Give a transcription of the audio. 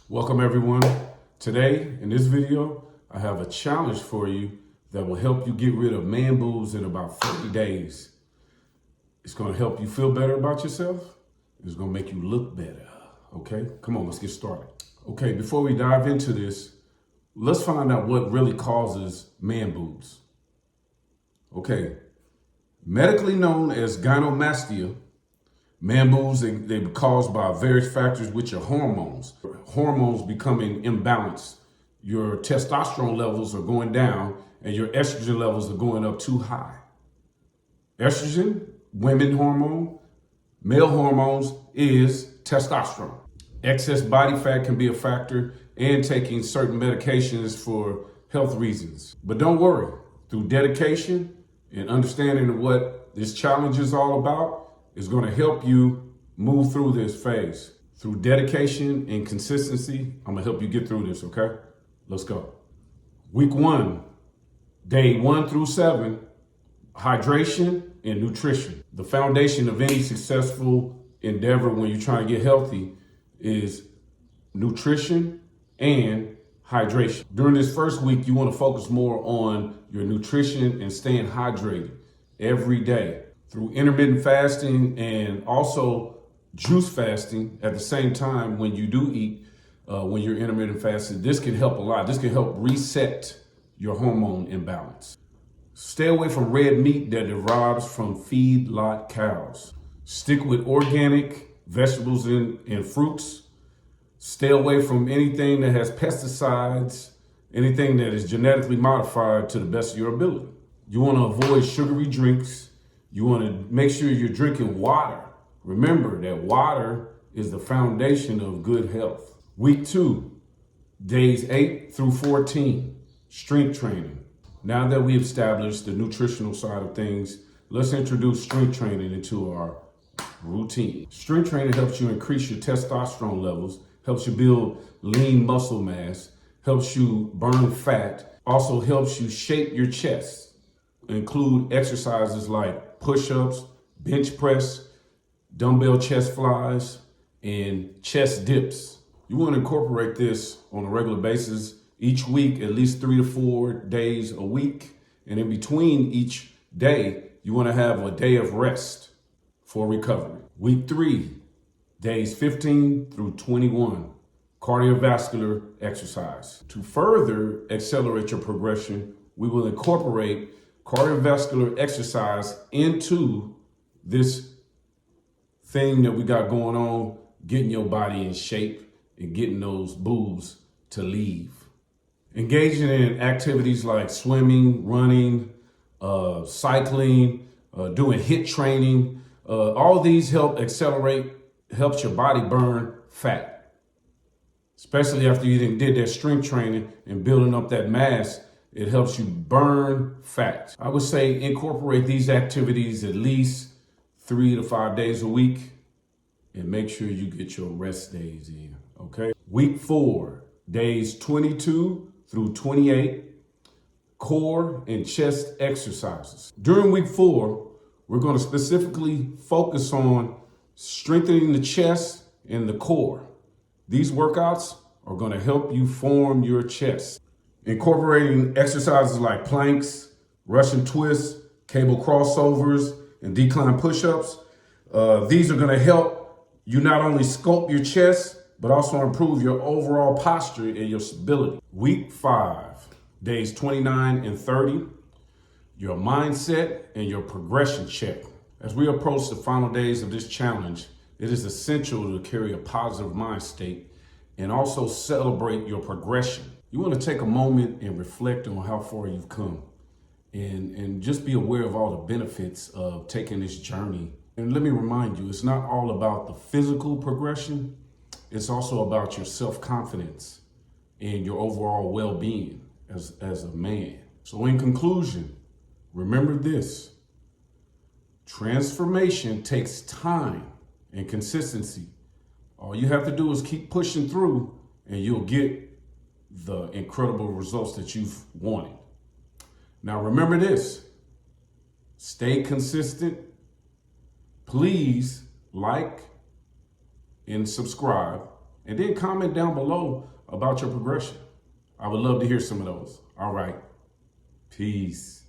Welcome everyone. Today in this video, I have a challenge for you that will help you get rid of man boobs in about 40 days. It's going to help you feel better about yourself. It's going to make you look better. Okay, come on, let's get started. Okay, before we dive into this, let's find out what really causes man boobs. Okay, medically known as gynecomastia, man boobs, they're caused by various factors, which are hormones. Hormones becoming imbalanced. Your testosterone levels are going down and your estrogen levels are going up too high. Estrogen, women hormone, male hormones is testosterone. Excess body fat can be a factor, and taking certain medications for health reasons. But don't worry, through dedication and understanding of what this challenge is all about, is going to help you move through this phase. Through dedication and consistency, I'm going to help you get through this, okay? Let's go. Week 1, day 1 through 7, hydration and nutrition. The foundation of any successful endeavor when you're trying to get healthy is nutrition and hydration. During this first week, you want to focus more on your nutrition and staying hydrated every day through intermittent fasting and also juice fasting at the same time when you do eat, when you're intermittent fasting. This can help a lot. This can help reset your hormone imbalance. Stay away from red meat that derives from feedlot cows. Stick with organic vegetables and fruits. Stay away from anything that has pesticides, anything that is genetically modified to the best of your ability. You want to avoid sugary drinks. You want to make sure you're drinking water. Remember that water is the foundation of good health. Week 2, days 8 through 14, strength training. Now that we've established the nutritional side of things, let's introduce strength training into our routine. Strength training helps you increase your testosterone levels, helps you build lean muscle mass, helps you burn fat, also helps you shape your chest. Include exercises like push-ups, bench press, dumbbell chest flies, and chest dips. You want to incorporate this on a regular basis each week, at least 3 to 4 days a week. And in between each day, you want to have a day of rest for recovery. Week 3, days 15 through 21, cardiovascular exercise. To further accelerate your progression, we will incorporate cardiovascular exercise into this thing that we got going on, getting your body in shape and getting those boobs to leave. Engaging in activities like swimming, running, cycling, doing HIIT training, all these helps your body burn fat. Especially after you did that strength training and building up that mass, it helps you burn fat. I would say incorporate these activities at least 3 to 5 days a week and make sure you get your rest days in, okay? Week 4, days 22 through 28, core and chest exercises. During week 4, we're going to specifically focus on strengthening the chest and the core. These workouts are going to help you form your chest. Incorporating exercises like planks, Russian twists, cable crossovers, and decline push-ups. These are going to help you not only sculpt your chest, but also improve your overall posture and your stability. Week 5, days 29 and 30, your mindset and your progression check. As we approach the final days of this challenge, it is essential to carry a positive mind state and also celebrate your progression. You want to take a moment and reflect on how far you've come and just be aware of all the benefits of taking this journey. And let me remind you, it's not all about the physical progression. It's also about your self-confidence and your overall well-being as a man. So in conclusion, remember this: transformation takes time and consistency. All you have to do is keep pushing through and you'll get the incredible results that you've wanted. Now remember this: stay consistent. Please like and subscribe And then comment down below about your progression. I would love to hear some of those. All right. Peace.